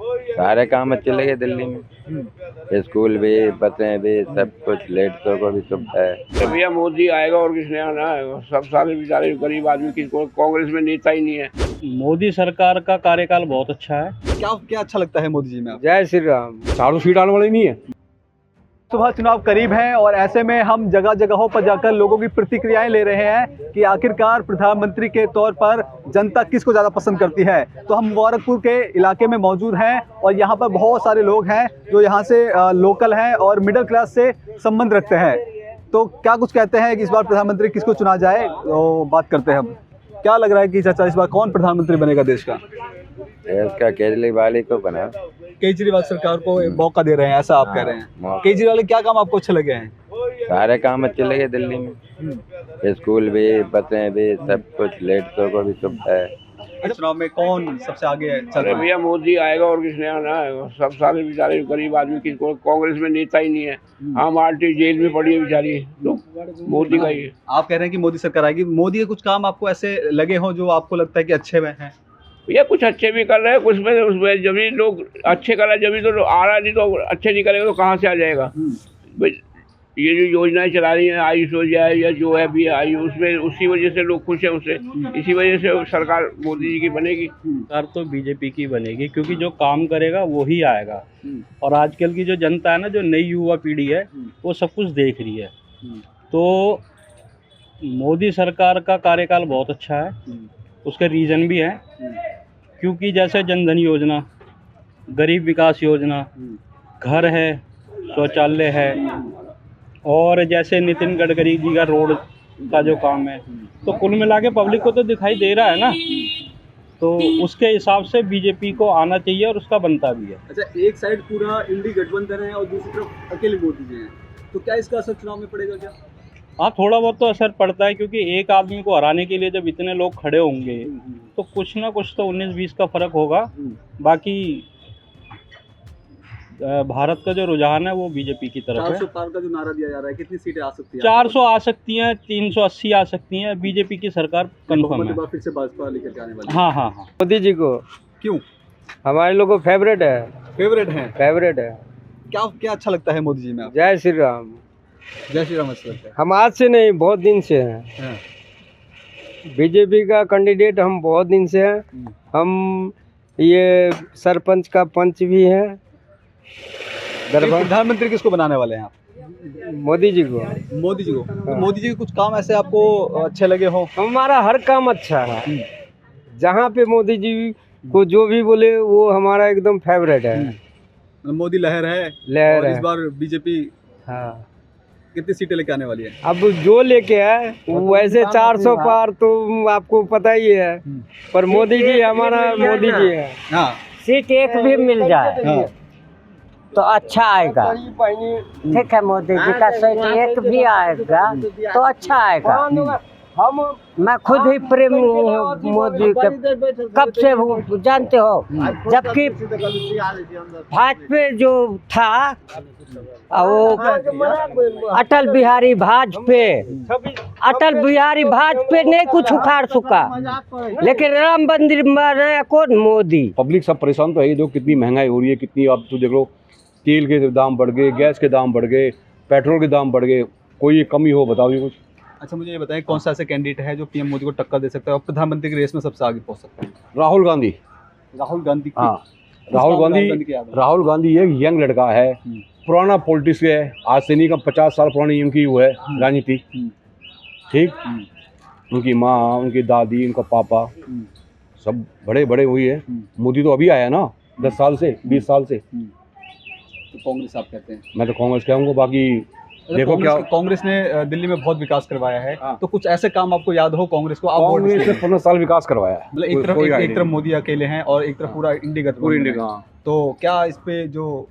सारे काम अच्छे लगे दिल्ली में। स्कूल भी, बसें भी, सब कुछ, लेटों को भी सुविधा है। भैया मोदी आएगा और किसने आना है। सब सारे बेचारे गरीब आदमी की कांग्रेस में नेता ही नहीं है। मोदी सरकार का कार्यकाल बहुत अच्छा है। क्या क्या अच्छा लगता है मोदी जी में आपको? जय श्री राम। 400 सीट आने वाली नहीं है। लोकसभा चुनाव करीब हैं और ऐसे में हम जगह जगहों पर जाकर लोगों की प्रतिक्रियाएं ले रहे हैं कि आखिरकार प्रधानमंत्री के तौर पर जनता किसको ज़्यादा पसंद करती है। तो हम मुबारकपुर के इलाके में मौजूद हैं और यहाँ पर बहुत सारे लोग हैं जो यहाँ से लोकल हैं और मिडिल क्लास से संबंध रखते हैं। तो क्या कुछ कहते हैं कि इस बार प्रधानमंत्री किसको चुना जाए, तो बात करते हैं हम। क्या लग रहा है कि चाचा इस बार कौन प्रधानमंत्री बनेगा देश का? इसका केजरीवाल ही को बना। केजरीवाल सरकार को मौका दे रहे हैं, ऐसा आप कह रहे हैं। केजरीवाल के क्या काम आपको अच्छे लगे हैं? सारे काम अच्छे लगे दिल्ली में। स्कूल भी, बसें भी, सब कुछ, लेटों को भी सुविधा है। चुनाव में कौन सबसे आगे चल रहा है? भैया मोदी आएगा और किसने आना है। सब सारे बेचारे गरीब आदमी की कांग्रेस में नेता ही नहीं है। आम आदमी जेल में पड़ी है बेचारी, तो मोदी का ही है। आप कह रहे हैं कि मोदी सरकार आएगी। मोदी के कुछ काम आपको ऐसे लगे हो जो आपको लगता है कि अच्छे में हैं? भैया कुछ अच्छे भी कर रहे हैं, कुछ में उसमें जब भी लोग अच्छे कर रहे हैं, जब भी तो आ रहा नहीं, तो अच्छे नहीं करेगा तो कहाँ से आ जाएगा। भाई ये जो योजनाएं चला रही हैं, आयुष योजना या जो है भी आई, उसमें उसी वजह से लोग खुश हैं उससे। इसी वजह से सरकार मोदी जी की बनेगी। सरकार तो बीजेपी की बनेगी, क्योंकि जो काम करेगा वो ही आएगा। और आजकल की जो जनता है ना, जो नई युवा पीढ़ी है, वो सब कुछ देख रही है। तो मोदी सरकार का कार्यकाल बहुत अच्छा है। उसके रीज़न भी हैं, क्योंकि जैसे जनधन योजना, गरीब विकास योजना, घर है, शौचालय है, और जैसे नितिन गडकरी जी का रोड का जो काम है, तो कुल मिला के पब्लिक को तो दिखाई दे रहा है ना। तो उसके हिसाब से बीजेपी को आना चाहिए और उसका बनता भी है। अच्छा, एक साइड पूरा इंडी गठबंधन है और दूसरी तरफ अकेले मोदी जी हैं, तो क्या इसका असर चुनाव में पड़ेगा क्या? हाँ, थोड़ा बहुत तो असर पड़ता है, क्योंकि एक आदमी को हराने के लिए जब इतने लोग खड़े होंगे तो कुछ ना कुछ तो 19-20 का फर्क होगा। बाकी भारत का जो रुझान है वो बीजेपी की तरफ है। 400 पार का जो नारा दिया जा रहा है, कितनी सीटें आ सकती हैं? 400 आ सकती हैं, 380 आ सकती हैं। बीजेपी की सरकार कंफर्म है। फिर से भाजपा लेकर के आने वाली है। हाँ हाँ हाँ। मोदी जी को क्यों हमारे लोगों को फेवरेट है। फेवरेट है? फेवरेट है। क्या क्या अच्छा लगता है मोदी जी में आपको? जय श्री राम। जय श्री राम अच्छा लगता है। हम आज से नहीं, बहुत दिन से हैं। बीजेपी का कैंडिडेट हम बहुत दिन से हैं। हम ये सरपंच का पंच भी हैं। प्रधानमंत्री किसको बनाने वाले हैं आप? मोदी जी को। मोदी जी को। तो मोदी जी के कुछ काम ऐसे आपको अच्छे लगे हो? हमारा हर काम अच्छा है। जहाँ पे मोदी जी को जो भी बोले वो हमारा एकदम फेवरेट है। मोदी लहर है। लहर और है। इस बार बीजेपी हाँ, कितनी सीटें लेके आने वाली है? अब जो लेके आए वैसे 400 पार तो आपको पता ही है, पर मोदी जी हमारा मोदी जी है। हाँ। सीट एक भी मिल जाए हाँ। तो अच्छा आएगा। ठीक है, मोदी जी का सीट एक भी आएगा तो अच्छा आएगा। मैं खुद ही प्रेमी हूँ मोदी के, कब से हूँ जानते हो। जबकि भाजपा जो था वो अटल बिहारी वाजपेयी ने कुछ उखाड़ चुका, लेकिन राम मंदिर बनाया कौन? मोदी। पब्लिक सब परेशान तो है। जो कितनी महंगाई हो रही है, कितनी, आप तो देख लो, तेल के दाम बढ़ गए, गैस के दाम बढ़ गए, पेट्रोल के दाम बढ़ गए। कोई कमी हो बताओ ये कुछ। अच्छा, मुझे ये बताएं कौन सा ऐसे कैंडिडेट है जो पीएम मोदी को टक्कर दे सकता है और प्रधानमंत्री की रेस में सबसे आगे पहुंच सकता है? राहुल गांधी। राहुल गांधी। हाँ, राहुल गांधी एक यंग लड़का है, पुराना पॉलिटिक्स है। आज से नहीं, का 50 साल पुरानी उनकी वो है राजनीति। ठीक, उनकी माँ, उनकी दादी, उनका पापा सब बड़े बड़े हुई है। मोदी तो अभी आया ना, 10 साल से, 20 साल से। तो कांग्रेस आप कहते हैं? मैं तो कांग्रेस कहूँगा। बाकी देखो क्या कांग्रेस ने दिल्ली में बहुत विकास करवाया है। तो कुछ ऐसे काम आपको याद हो कांग्रेस को? आप कांग्रेस ने 15 साल विकास करवाया है। मतलब एक तरफ मोदी अकेले हैं और एक तरफ पूरा इंडी गठबंधन है। तो क्या इस पे जो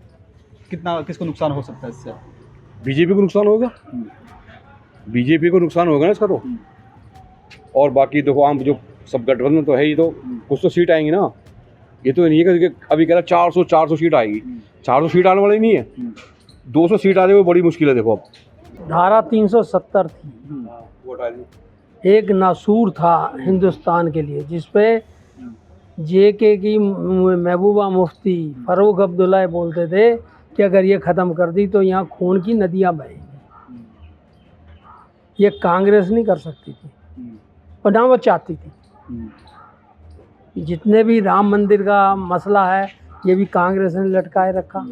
कितना किसको नुकसान हो सकता है इससे? बीजेपी को नुकसान होगा। बीजेपी को नुकसान होगा ना इसका तो। और बाकी देखो, आम जो सब गठबंधन तो है ही, तो कुछ तो सीट आएंगी ना। ये तो नहीं है कि अभी कह रहा 400 सीट आएगी। 400 सीट आने वाली नहीं है। 200 सीट आ जाए वो बड़ी मुश्किल है। देखो अब धारा 370 थी, एक नासूर था हिंदुस्तान के लिए, जिसपे JK की महबूबा मुफ्ती फ़ारूक अब्दुल्ला बोलते थे कि अगर ये ख़त्म कर दी तो यहाँ खून की नदियाँ बहेंगी। ये कांग्रेस नहीं कर सकती थी और ना वो चाहती थी। जितने भी राम मंदिर का मसला है ये भी कांग्रेस ने लटकाए रखा।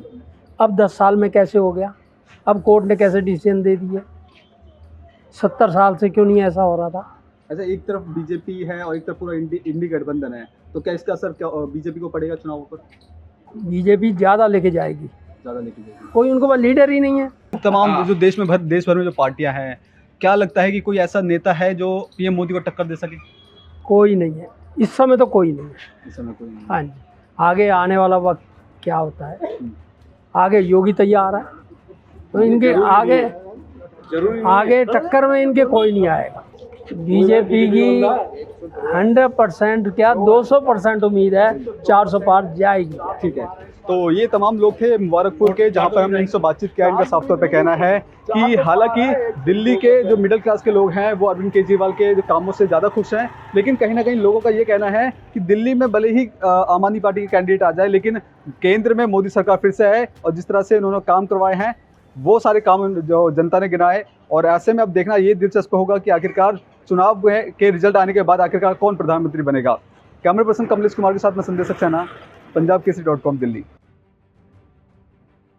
अब 10 साल में कैसे हो गया? अब कोर्ट ने कैसे डिसीजन दे दिए? 70 साल से क्यों नहीं ऐसा हो रहा था? अच्छा, एक तरफ बीजेपी है और एक तरफ पूरा इंडी गठबंधन है, तो क्या इसका असर क्या बीजेपी को पड़ेगा चुनावों पर? बीजेपी ज़्यादा लेके जाएगी, ज़्यादा लेके जाएगी। कोई उनके पास लीडर ही नहीं है। तमाम जो देश भर में जो पार्टियां हैं, क्या लगता है कि कोई ऐसा नेता है जो पीएम मोदी को टक्कर दे सके? कोई नहीं है इस समय, तो कोई नहीं है इस समय कोई नहीं। हाँ जी, आगे आने वाला वक्त क्या होता है? आगे योगी तैयार है, तो इनके आगे टक्कर में इनके कोई नहीं आएगा। बीजेपी की 100% क्या 200% उम्मीद है 400 पार जाएगी। ठीक है, तो ये तमाम लोग थे मुबारकपुर के, जहां पर हमने इनसे बातचीत किया। इनका साफ तौर पे कहना है कि हालांकि दिल्ली के जो मिडिल क्लास के लोग हैं वो अरविंद केजरीवाल के जो कामों से ज़्यादा खुश हैं, लेकिन कहीं ना कहीं लोगों का ये कहना है कि दिल्ली में भले ही आम आदमी पार्टी के कैंडिडेट आ जाए, लेकिन केंद्र में मोदी सरकार फिर से है और जिस तरह से उन्होंने काम करवाए हैं वो सारे काम जो जनता ने गिनाए। और ऐसे में अब देखना ये दिलचस्प होगा कि आखिरकार चुनाव के रिजल्ट आने के बाद आखिरकार कौन प्रधानमंत्री बनेगा। कैमरा पर्सन कमलेश कुमार के साथ मैं संदेश सक्सेना, पंजाब केसरी.com, दिल्ली।